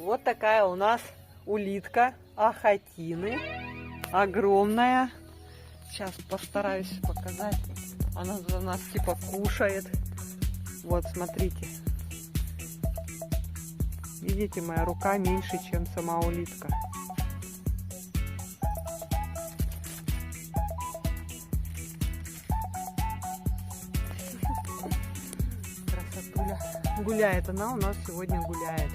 Вот такая у нас улитка ахатины. Огромная. Сейчас постараюсь показать. Она за нас типа кушает. Вот, смотрите. Видите, моя рука меньше, чем сама улитка. Красотуля. Гуляет она у нас сегодня, гуляет.